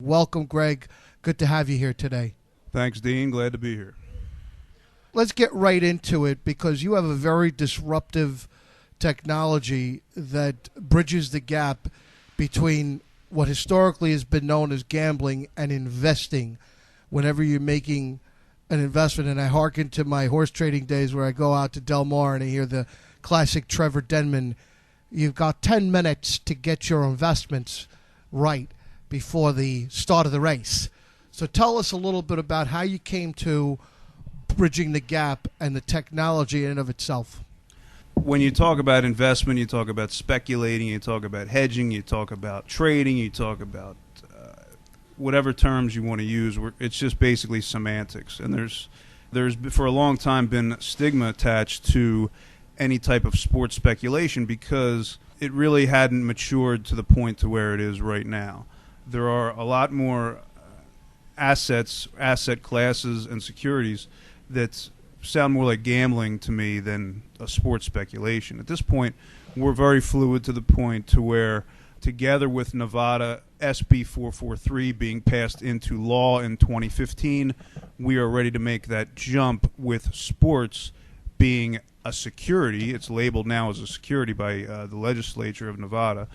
Welcome, Greg. Good to have you here today. Thanks, Dean. Glad to be here. Let's get right into it because you have a very disruptive technology that bridges the gap between what historically has been known as gambling and investing whenever you're making an investment. And I hearken to my horse trading days where I go out to Del Mar and I hear the classic Trevor Denman, you've got 10 minutes to get your investments right before the start of the race. So tell us a little bit about how you came to bridging the gap and the technology in and of itself. When you talk about investment, you talk about speculating, you talk about hedging, you talk about trading, you talk about whatever terms you want to use. It's just basically semantics. And there's for a long time been stigma attached to any type of sports speculation because it really hadn't matured to the point to where it is right now. There are a lot more asset classes, and securities that sound more like gambling to me than a sports speculation. At this point, we're very fluid to the point to where, together with Nevada SB 443 being passed into law in 2015, we are ready to make that jump with sports being a security. It's labeled now as a security by the legislature of Nevada.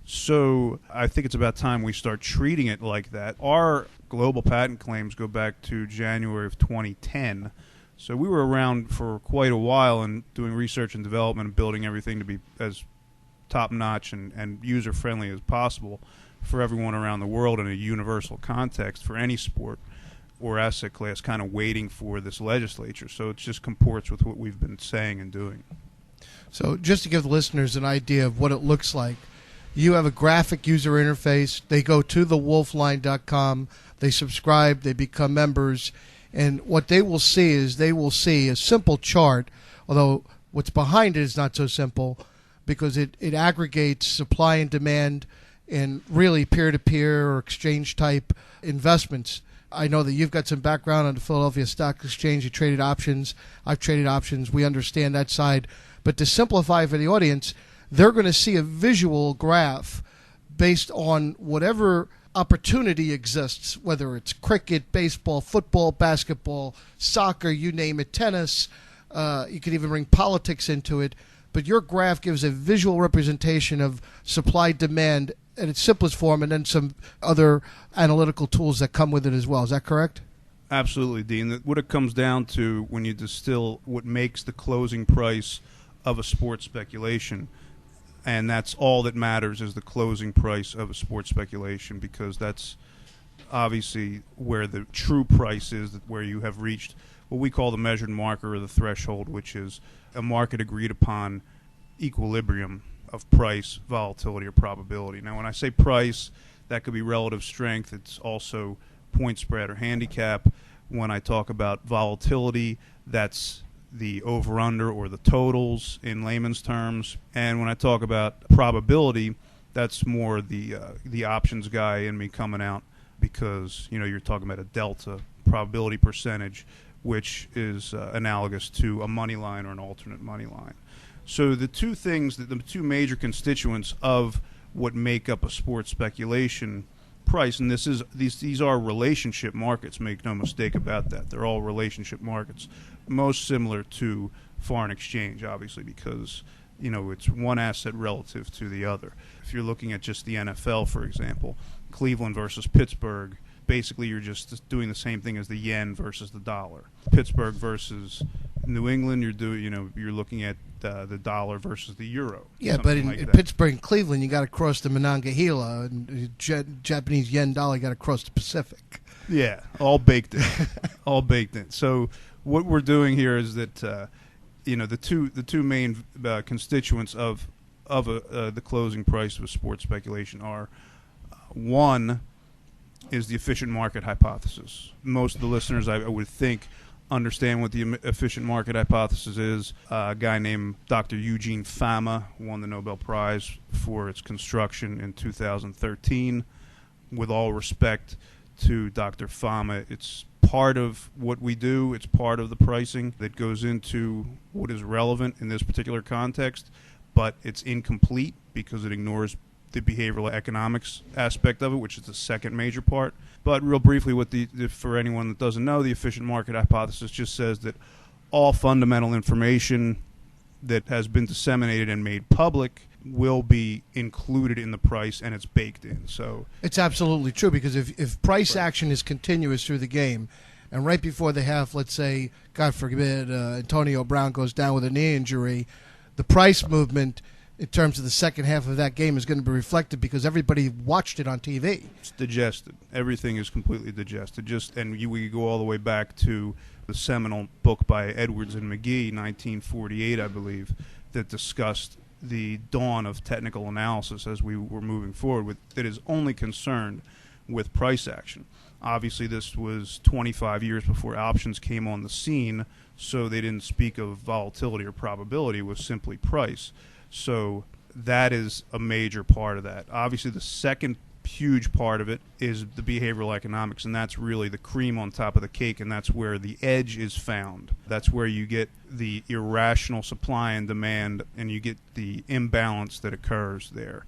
So I think it's about time we start treating it like that. Our global patent claims go back to January of 2010. So we were around for quite a while and doing research and development and building everything to be as top-notch and user-friendly as possible for everyone around the world in a universal context for any sport or asset class, kind of waiting for this legislature. So it just comports with what we've been saying and doing. So just to give the listeners an idea of what it looks like, you have a graphic user interface. They go to thewolfline.com. They subscribe. They become members. And what they will see is they will see a simple chart, although what's behind it is not so simple because it aggregates supply and demand in really peer-to-peer or exchange-type investments. I know that you've got some background on the Philadelphia Stock Exchange. You traded options. I've traded options. We understand that side. But to simplify for the audience, they're going to see a visual graph based on whatever opportunity exists, whether it's cricket, baseball, football, basketball, soccer, you name it, tennis. You could even bring politics into it. But your graph gives a visual representation of supply-demand in its simplest form, and then some other analytical tools that come with it as well. Is that correct? Absolutely, Dean. What it comes down to when you distill what makes the closing price of a sports speculation, and that's all that matters, is the closing price of a sports speculation, because that's obviously where the true price is, where you have reached what we call the measured marker or the threshold, which is a market agreed upon equilibrium of price, volatility, or probability. Now, when I say price, that could be relative strength. It's also point spread or handicap. When I talk about volatility, that's the over-under or the totals in layman's terms. And when I talk about probability, that's more the options guy in me coming out, because you're talking about a delta probability percentage, which is analogous to a money line or an alternate money line. So the two things, the two major constituents of what make up a sports speculation price, and these are relationship markets, make no mistake about that. They're all relationship markets, most similar to foreign exchange, obviously, because it's one asset relative to the other. If you're looking at just the NFL, for example, Cleveland versus Pittsburgh, basically you're just doing the same thing as the yen versus the dollar. Pittsburgh versus New England, you're looking at the dollar versus the euro. Yeah, but in Pittsburgh and Cleveland, you got to cross the Monongahela, and Japanese yen dollar, you got to cross the Pacific. Yeah, all baked in, all baked in. So what we're doing here is that the two main constituents of the closing price of a sports speculation are one is the efficient market hypothesis. Most of the listeners, I would think, understand what the efficient market hypothesis is. A guy named Dr. Eugene Fama won the Nobel Prize for its construction in 2013. With all respect to Dr. Fama, it's part of what we do. It's part of the pricing that goes into what is relevant in this particular context, but it's incomplete because it ignores the behavioral economics aspect of it, which is the second major part. But real briefly, for anyone that doesn't know, the efficient market hypothesis just says that all fundamental information that has been disseminated and made public will be included in the price, and it's baked in. So it's absolutely true, because if price action is continuous through the game, and right before the half, let's say, God forbid, Antonio Brown goes down with a knee injury, the price movement in terms of the second half of that game is going to be reflected because everybody watched it on TV. It's digested. Everything is completely digested. We go all the way back to the seminal book by Edwards and McGee, 1948, I believe, that discussed the dawn of technical analysis as we were moving forward with, that is only concerned with price action. Obviously, this was 25 years before options came on the scene, so they didn't speak of volatility or probability. It was simply price. So that is a major part of that. Obviously, the second huge part of it is the behavioral economics, and that's really the cream on top of the cake, and that's where the edge is found. That's where you get the irrational supply and demand, and you get the imbalance that occurs there.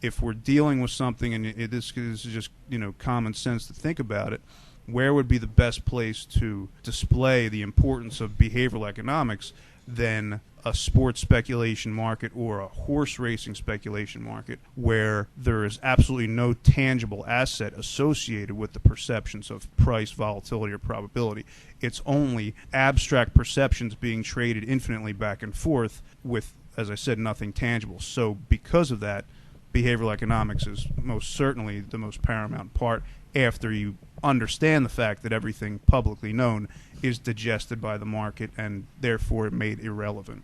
If we're dealing with something, and this is just common sense to think about it, where would be the best place to display the importance of behavioral economics than a sports speculation market or a horse racing speculation market, where there is absolutely no tangible asset associated with the perceptions of price, volatility, or probability. It's only abstract perceptions being traded infinitely back and forth with, as I said, nothing tangible. So because of that, behavioral economics is most certainly the most paramount part, after you understand the fact that everything publicly known is digested by the market and therefore made irrelevant.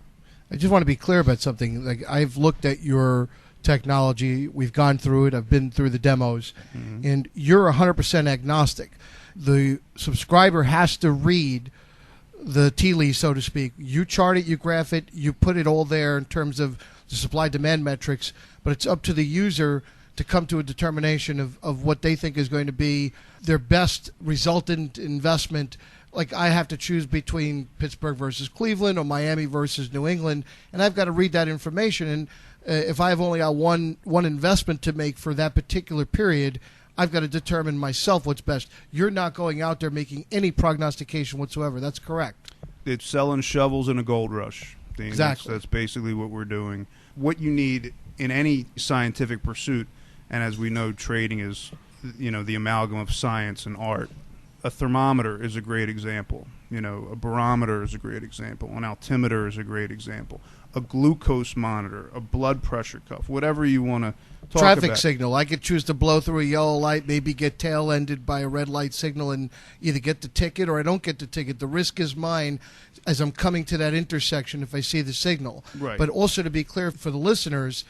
I just want to be clear about something. Like, I've looked at your technology. We've gone through it. I've been through the demos. Mm-hmm. And you're 100% agnostic. The subscriber has to read the tea leaves, so to speak. You chart it, you graph it, you put it all there in terms of the supply-demand metrics, but it's up to the user to come to a determination of what they think is going to be their best resultant investment. Like, I have to choose between Pittsburgh versus Cleveland or Miami versus New England, and I've got to read that information. And if I've only got one investment to make for that particular period, I've got to determine myself what's best. You're not going out there making any prognostication whatsoever. That's correct. It's selling shovels in a gold rush, Dean. Exactly. That's basically what we're doing. What you need in any scientific pursuit, and as we know, trading is, the amalgam of science and art. A thermometer is a great example. A barometer is a great example. An altimeter is a great example. A glucose monitor, a blood pressure cuff, whatever you want to talk about. Traffic signal. I could choose to blow through a yellow light, maybe get tail-ended by a red light signal and either get the ticket or I don't get the ticket. The risk is mine as I'm coming to that intersection if I see the signal. Right. But also, to be clear for the listeners,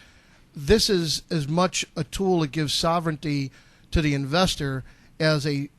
this is as much a tool that gives sovereignty to the investor as a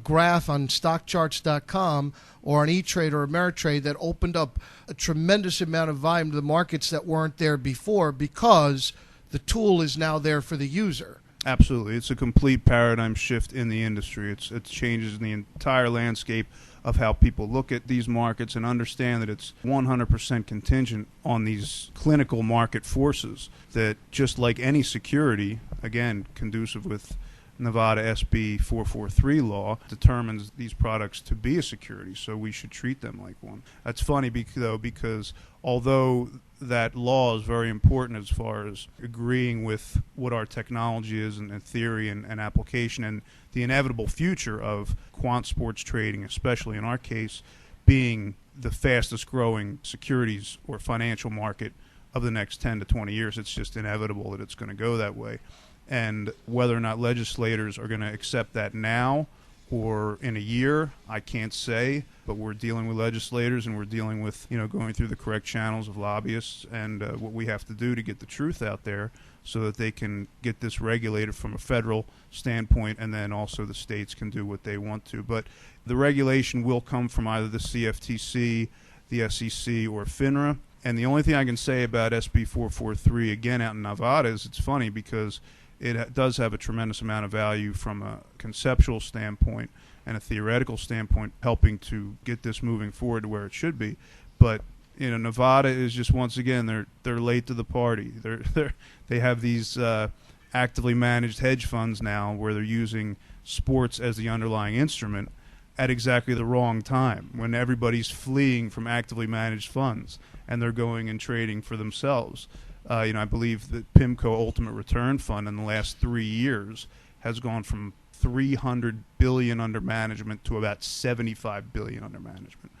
graph on stockcharts.com or on E-Trade or Ameritrade that opened up a tremendous amount of volume to the markets that weren't there before, because the tool is now there for the user. Absolutely. It's a complete paradigm shift in the industry. It changes the entire landscape of how people look at these markets and understand that it's 100% contingent on these clinical market forces that, just like any security, again, conducive with Nevada SB 443 law, determines these products to be a security, so we should treat them like one. That's funny, because although that law is very important as far as agreeing with what our technology is and theory and application and the inevitable future of quant sports trading, especially in our case, being the fastest growing securities or financial market of the next 10 to 20 years, it's just inevitable that it's going to go that way. And whether or not legislators are going to accept that now or in a year, I can't say. But we're dealing with legislators, and we're dealing with, going through the correct channels of lobbyists and what we have to do to get the truth out there so that they can get this regulated from a federal standpoint, and then also the states can do what they want to. But the regulation will come from either the CFTC, the SEC, or FINRA. And the only thing I can say about SB 443, again, out in Nevada, is it's funny because it does have a tremendous amount of value from a conceptual standpoint and a theoretical standpoint, helping to get this moving forward to where it should be. But Nevada is just, once again, they're late to the party. They have these actively managed hedge funds now where they're using sports as the underlying instrument at exactly the wrong time, when everybody's fleeing from actively managed funds and they're going and trading for themselves. I believe that PIMCO Ultimate Return Fund in the last 3 years has gone from $300 billion under management to about $75 billion under management.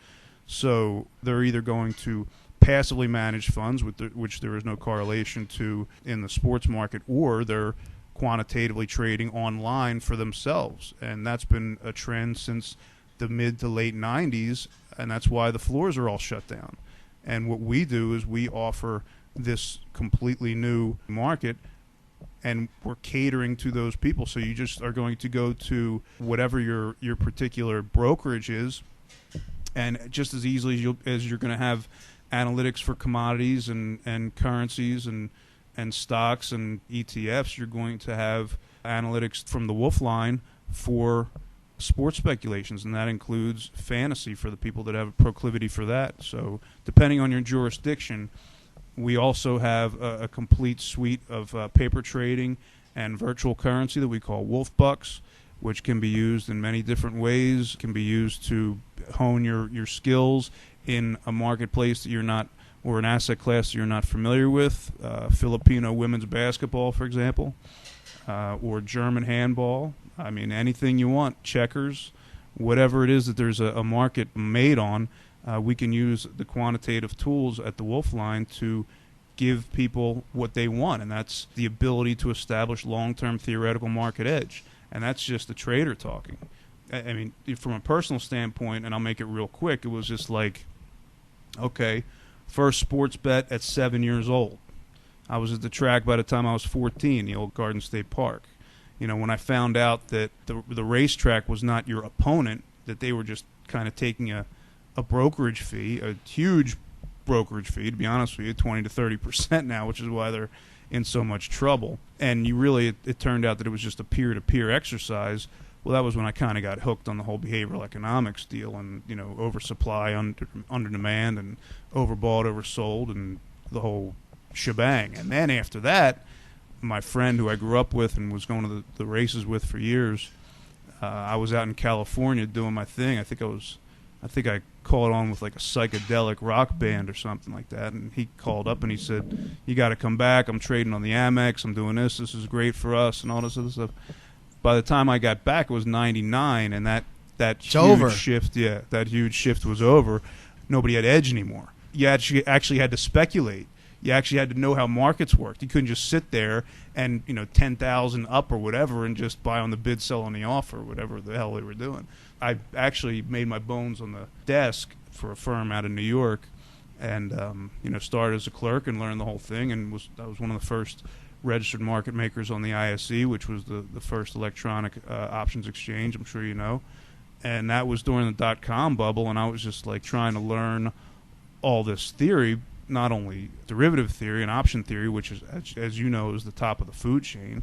So they're either going to passively managed funds, which there is no correlation to in the sports market, or they're quantitatively trading online for themselves. And that's been a trend since the mid to late 90s, and that's why the floors are all shut down. And what we do is we offer this completely new market, and we're catering to those people. So you just are going to go to whatever your particular brokerage is, and just as easily as you're going to have analytics for commodities and currencies and stocks and ETFs, you're going to have analytics from the Wolf line for sports speculations, and that includes fantasy for the people that have a proclivity for that. So depending on your jurisdiction, we also have a complete suite of paper trading and virtual currency that we call Wolf Bucks, which can be used in many different ways. Can be used to hone your skills in a marketplace that you're not, or an asset class that you're not familiar with. Filipino women's basketball, for example, or German handball. I mean, anything you want, checkers, whatever it is that there's a market made on, we can use the quantitative tools at the Wolf line to give people what they want, and that's the ability to establish long-term theoretical market edge. And that's just the trader talking. I mean, from a personal standpoint, and I'll make it real quick, it was just like, okay, first sports bet at 7 years old. I was at the track by the time I was 14, the old Garden State Park. When I found out that the racetrack was not your opponent, that they were just kind of taking a brokerage fee, a huge brokerage fee, to be honest with you, 20 to 30% now, which is why they're in so much trouble. And it turned out that it was just a peer-to-peer exercise. Well, that was when I kind of got hooked on the whole behavioral economics deal, and oversupply, under demand, and overbought, oversold, and the whole shebang. And then after that, my friend who I grew up with and was going to the races with for years, I was out in California doing my thing. I think I called on with like a psychedelic rock band or something like that, and he called up and he said, "You got to come back. I'm trading on the Amex. I'm doing this. This is great for us," and all this other stuff. By the time I got back, it was '99, and that huge shift, that huge shift was over. Nobody had edge anymore. You actually had to speculate. You actually had to know how markets worked. You couldn't just sit there and 10,000 up or whatever and just buy on the bid, sell on the offer, whatever the hell they were doing. I actually made my bones on the desk for a firm out of New York, and started as a clerk and learned the whole thing. And I was one of the first registered market makers on the ISE, which was the first electronic options exchange. I'm sure you know. And that was during the .com bubble, and I was just like trying to learn all this theory. Not only derivative theory and option theory, which is, as you know, is the top of the food chain,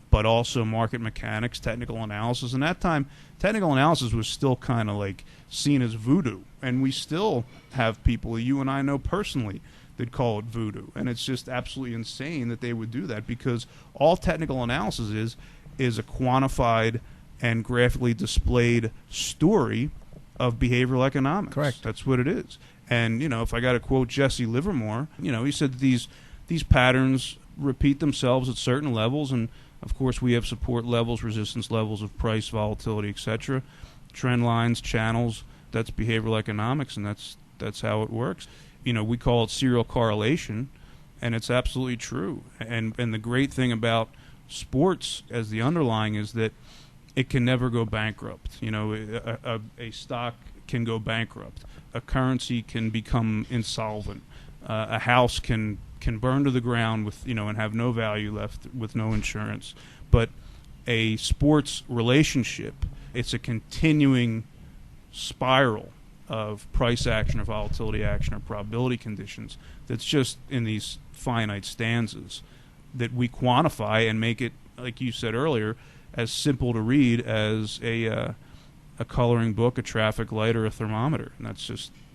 but also market mechanics, technical analysis. And that time, technical analysis was still kind of like seen as voodoo. And we still have people you and I know personally that call it voodoo. And it's just absolutely insane that they would do that, because all technical analysis is a quantified and graphically displayed story of behavioral economics. Correct. That's what it is. And, if I got to quote Jesse Livermore, he said these patterns repeat themselves at certain levels. And, of course, we have support levels, resistance levels of price, volatility, etc. Trend lines, channels, that's behavioral economics, and that's how it works. We call it serial correlation, and it's absolutely true. And the great thing about sports as the underlying is that it can never go bankrupt. A stock can go bankrupt. A currency can become insolvent. A house can burn to the ground with and have no value left, with no insurance. But a sports relationship, it's a continuing spiral of price action or volatility action or probability conditions that's just in these finite stanzas that we quantify and make it, like you said earlier, as simple to read as a coloring book, a traffic light, or a thermometer. And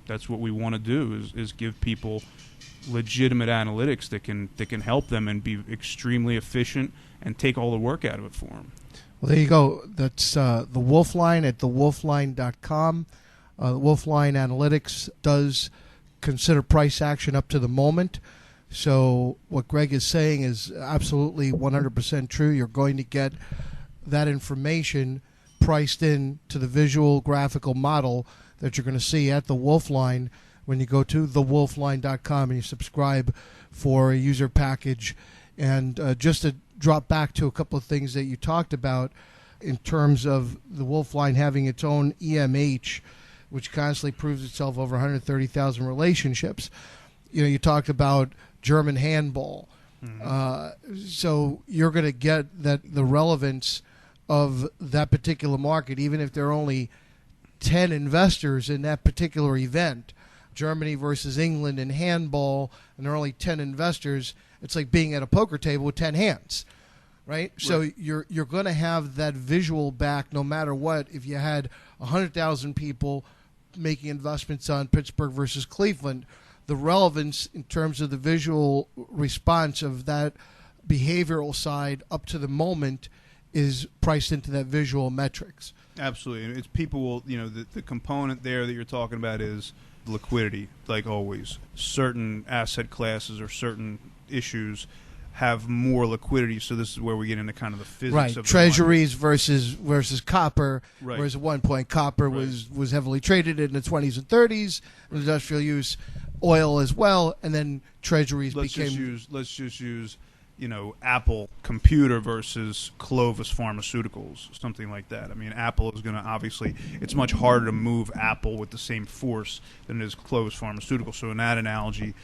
That's what we want to do is give people legitimate analytics that can help them and be extremely efficient and take all the work out of it for them. Well, there you go. That's the Wolfline at thewolfline.com. Wolfline Analytics does consider price action up to the moment. So what Greg is saying is absolutely 100% true. You're going to get that information priced in to the visual graphical model that you're going to see at the Wolfline when you go to thewolfline.com and you subscribe for a user package. And just to drop back to a couple of things that you talked about in terms of the Wolfline having its own EMH, which constantly proves itself over 130,000 relationships. You know, you talked about German handball. So you're going to get that the relevance of that particular market, even if there are only 10 investors in that particular event. Germany versus England in handball, and there are only 10 investors. It's like being at a poker table with 10 hands, right? So you're going to have that visual back no matter what. If you had 100,000 people making investments on Pittsburgh versus Cleveland, the relevance in terms of the visual response of that behavioral side up to the moment is priced into that visual metrics. Absolutely. It's people will, the component there that you're talking about is liquidity, like always. Certain asset classes or certain issues have more liquidity, so this is where we get into kind of the physics of treasuries versus copper. Right. Whereas at one point copper was heavily traded in the 20s and 30s, industrial use, oil as well, and then treasuries became. Let's just use Apple Computer versus Clovis Pharmaceuticals, something like that. I mean, Apple is going to obviously, it's much harder to move Apple with the same force than it is Clovis Pharmaceuticals. So in that analogy,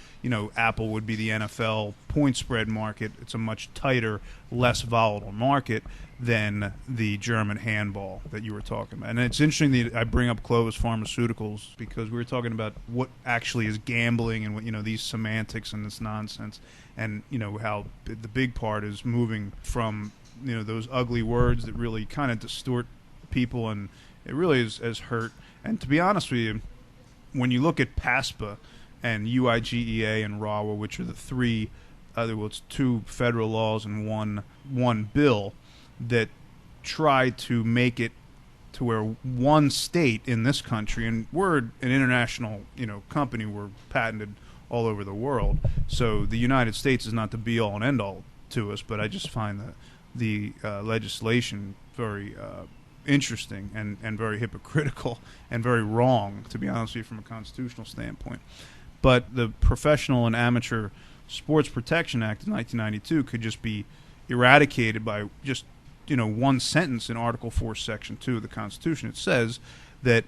Apple would be the NFL point spread market. It's a much tighter, less volatile market than the German handball that you were talking about. And it's interesting that I bring up Clovis Pharmaceuticals because we were talking about what actually is gambling and what, these semantics and this nonsense. And how the big part is moving from those ugly words that really kind of distort people, and it really has hurt. And to be honest with you, when you look at PASPA and UIGEA and RAWA, which are the three, it's two federal laws and one bill that try to make it to where one state in this country, and we're an international company, we're patented all over the world. So the United States is not the be-all and end-all to us, but I just find the legislation very interesting and very hypocritical and very wrong, to be honest with you, from a constitutional standpoint. But the Professional and Amateur Sports Protection Act of 1992 could just be eradicated by just one sentence in Article 4, Section 2 of the Constitution. It says that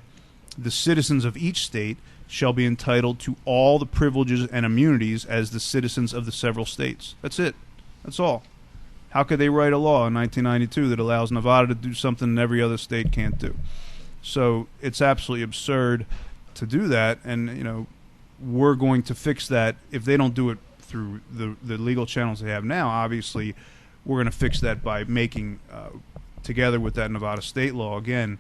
the citizens of each state shall be entitled to all the privileges and immunities as the citizens of the several states. That's it. That's all. How could they write a law in 1992 that allows Nevada to do something that every other state can't do? So it's absolutely absurd to do that, and we're going to fix that. If they don't do it through the legal channels they have now, obviously we're going to fix that by making, together with that Nevada state law, again,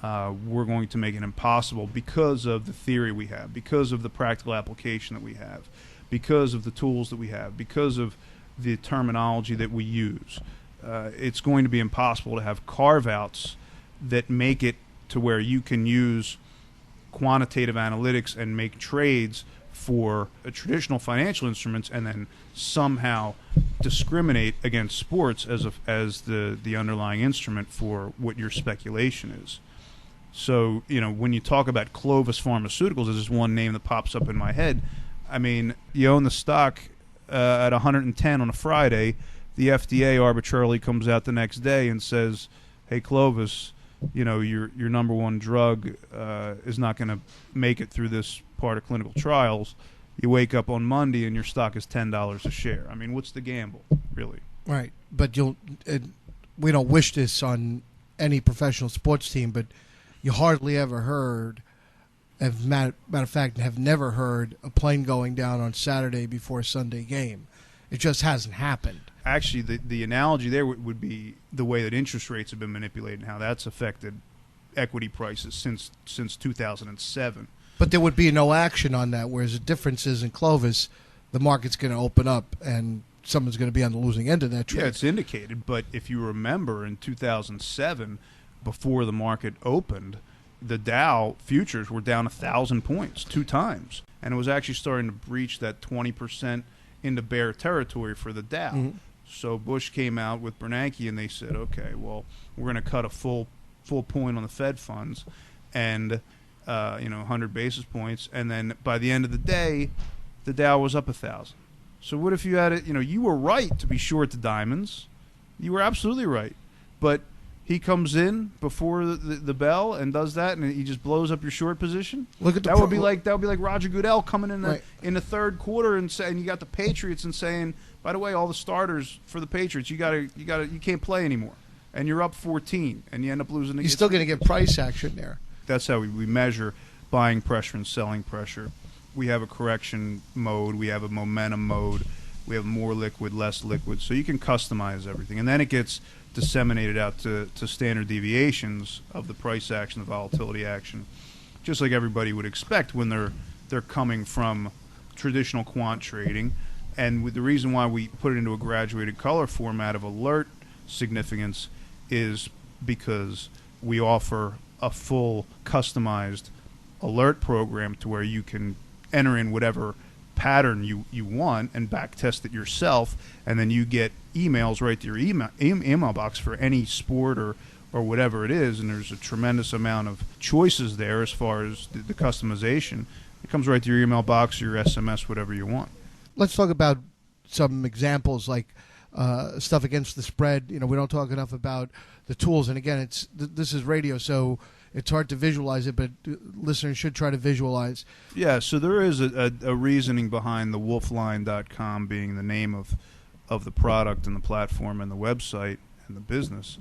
we're going to make it impossible because of the theory we have, because of the practical application that we have, because of the tools that we have, because of the terminology that we use. It's going to be impossible to have carve-outs that make it to where you can use quantitative analytics and make trades for traditional financial instruments and then somehow discriminate against sports as the underlying instrument for what your speculation is. So, when you talk about Clovis Pharmaceuticals, there's just one name that pops up in my head. I mean, you own the stock at 110 on a Friday. The FDA arbitrarily comes out the next day and says, hey, Clovis, your number one drug is not going to make it through this part of clinical trials. You wake up on Monday and your stock is $10 a share. I mean, what's the gamble, really? Right. But we don't wish this on any professional sports team, but you hardly ever heard, matter of fact, have never heard a plane going down on Saturday before a Sunday game. It just hasn't happened. Actually, the analogy there would be the way that interest rates have been manipulated and how that's affected equity prices since 2007. But there would be no action on that, whereas the difference is in Clovis, the market's going to open up and someone's going to be on the losing end of that trade. Yeah, it's indicated, but if you remember in 2007, before the market opened, the Dow futures were down 1,000 points 2 times, and it was actually starting to breach that 20% into bear territory for the Dow. Mm-hmm. So Bush came out with Bernanke, and they said, okay, well, we're going to cut a full point on the Fed funds, and 100 basis points, and then by the end of the day, the Dow was up 1,000. So what if you had it? You were right to be short the diamonds. You were absolutely right, but he comes in before the bell and does that, and he just blows up your short position. Look at that would be like Roger Goodell coming in in the third quarter and saying, you got the Patriots and saying, by the way, all the starters for the Patriots, you can't play anymore, and you're up 14, and you end up losing. You're still going to get price action there. That's how we measure buying pressure and selling pressure. We have a correction mode. We have a momentum mode. We have more liquid, less liquid. So you can customize everything. And then it gets disseminated out to standard deviations of the price action, the volatility action, just like everybody would expect when they're coming from traditional quant trading. And the reason why we put it into a graduated color format of alert significance is because we offer a full customized alert program to where you can enter in whatever pattern you want and back test it yourself, and then you get emails right to your email box for any sport or whatever it is, and there's a tremendous amount of choices there as far as the customization. It comes right to your email box, your SMS, whatever you want. Let's talk about some examples like stuff against the spread. We don't talk enough about the tools, and again, this is radio, so it's hard to visualize it, but listeners should try to visualize. Yeah, so there is a reasoning behind the wolfline.com being the name of the product and the platform and the website and the business.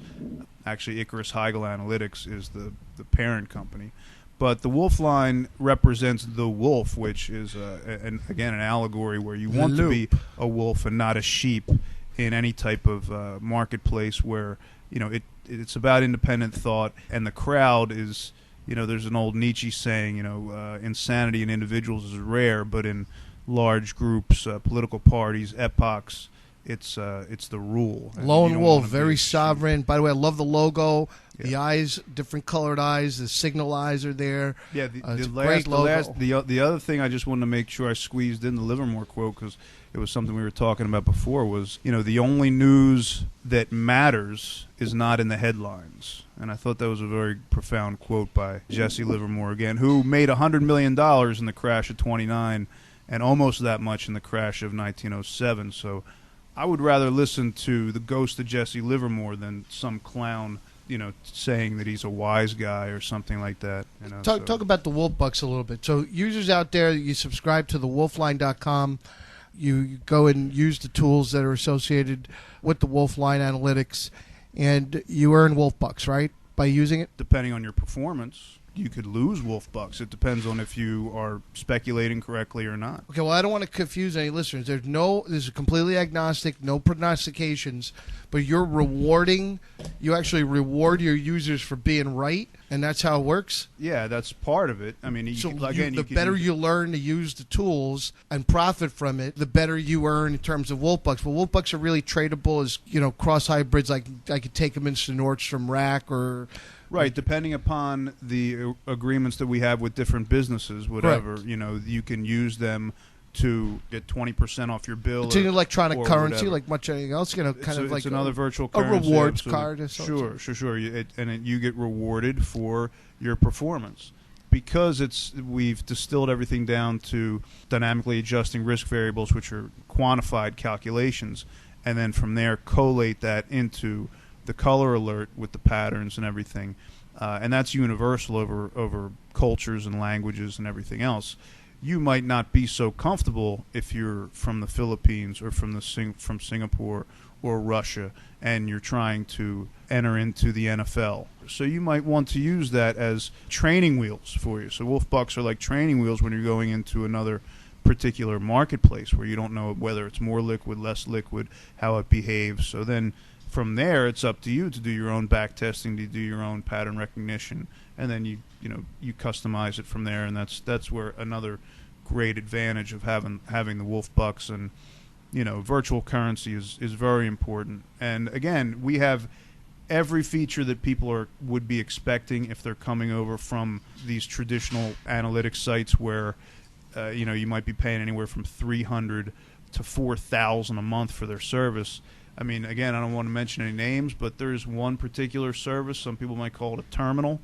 Actually, Icarus Heigl Analytics is the parent company. But the Wolfline represents the wolf, which is, again, an allegory where you want to be a wolf and not a sheep in any type of marketplace where, it's about independent thought, and the crowd is, there's an old Nietzsche saying, insanity in individuals is rare, but in large groups, political parties, epochs, it's the rule. Lone wolf, very sovereign. By the way, I love the logo. Yeah. The eyes, different colored eyes. The signal eyes are there. Yeah, the other thing I just wanted to make sure I squeezed in the Livermore quote, because it was something we were talking about before, was, the only news that matters is not in the headlines. And I thought that was a very profound quote by Jesse Livermore, again, who made $100 million in the crash of 29 and almost that much in the crash of 1907. So I would rather listen to the ghost of Jesse Livermore than some clown, saying that he's a wise guy or something like that. Talk about the Wolf Bucks a little bit. So users out there, you subscribe to the wolfline.com. You go and use the tools that are associated with the Wolfline analytics, and you earn Wolf Bucks, right, by using it? Depending on your performance, you could lose Wolf Bucks. It depends on if you are speculating correctly or not. Okay, well, I don't want to confuse any listeners. This is completely agnostic, no prognostications, but you actually reward your users for being right, and that's how it works? Yeah, that's part of it. I mean, the better you learn to use the tools and profit from it, the better you earn in terms of Wolf Bucks. Well, Wolf Bucks are really tradable as, cross hybrids. Like I could take them into Nordstrom Rack or... Right, depending upon the agreements that we have with different businesses, whatever, correct. You can use them to get 20% off your bill. It's an electronic currency, whatever. like much anything else. It's another virtual currency. A rewards card. Sure. You get rewarded for your performance. Because we've distilled everything down to dynamically adjusting risk variables, which are quantified calculations, and then from there collate that into the color alert with the patterns and everything, and that's universal over cultures and languages and everything else. You might not be so comfortable if you're from the Philippines or from Singapore or Russia, and you're trying to enter into the NFL. So you might want to use that as training wheels for you. So Wolf Bucks are like training wheels when you're going into another particular marketplace where you don't know whether it's more liquid, less liquid, how it behaves. So then from there, it's up to you to do your own back testing, to do your own pattern recognition, and then you customize it from there. And that's where another great advantage of having the Wolf Bucks. And virtual currency is very important. And again, we have every feature that people would be expecting if they're coming over from these traditional analytics sites where you might be paying anywhere from $300 to $4,000 a month for their service. I mean, again, I don't want to mention any names, but there's one particular service, some people might call it a terminal,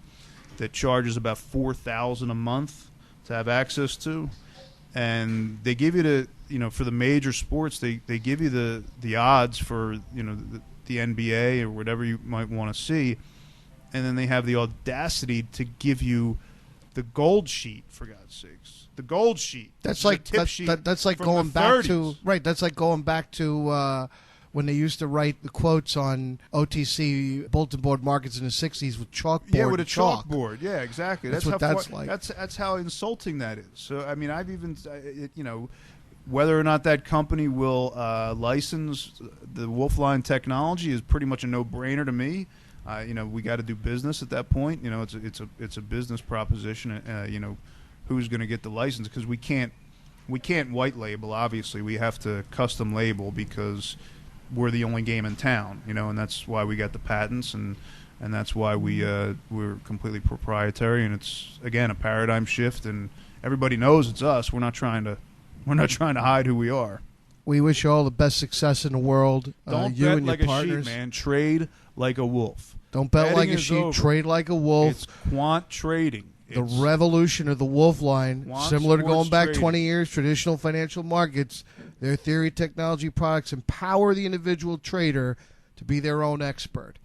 that charges about $4,000 a month to have access to. And they give you for the major sports, they give you the odds for, the NBA or whatever you might want to see. And then they have the audacity to give you the gold sheet, for God's sakes. The gold sheet. That's like that's like going back to That's like going back to when they used to write the quotes on OTC bulletin board markets in the '60s with chalkboard. Yeah, with a chalkboard. Yeah, exactly. That's what that's like. That's how insulting that is. So I mean, I've even whether or not that company will license the Wolfline technology is pretty much a no-brainer to me. We got to do business at that point. It's a business proposition. Who's going to get the license? Because we can't white label. Obviously, we have to custom label because we're the only game in town. And that's why we got the patents, and that's why we're completely proprietary. And it's again a paradigm shift, and everybody knows it's us. We're not trying to hide who we are. We wish you all the best success in the world. Don't you bet and like your a partners. sheep, man. Trade like a wolf. Don't bet Betting like a is sheep. over. Trade like a wolf. It's quant trading. The revolution of the wolf line, Quant similar to sports going back trading. 20 years, traditional financial markets, their theory technology products empower the individual trader to be their own expert.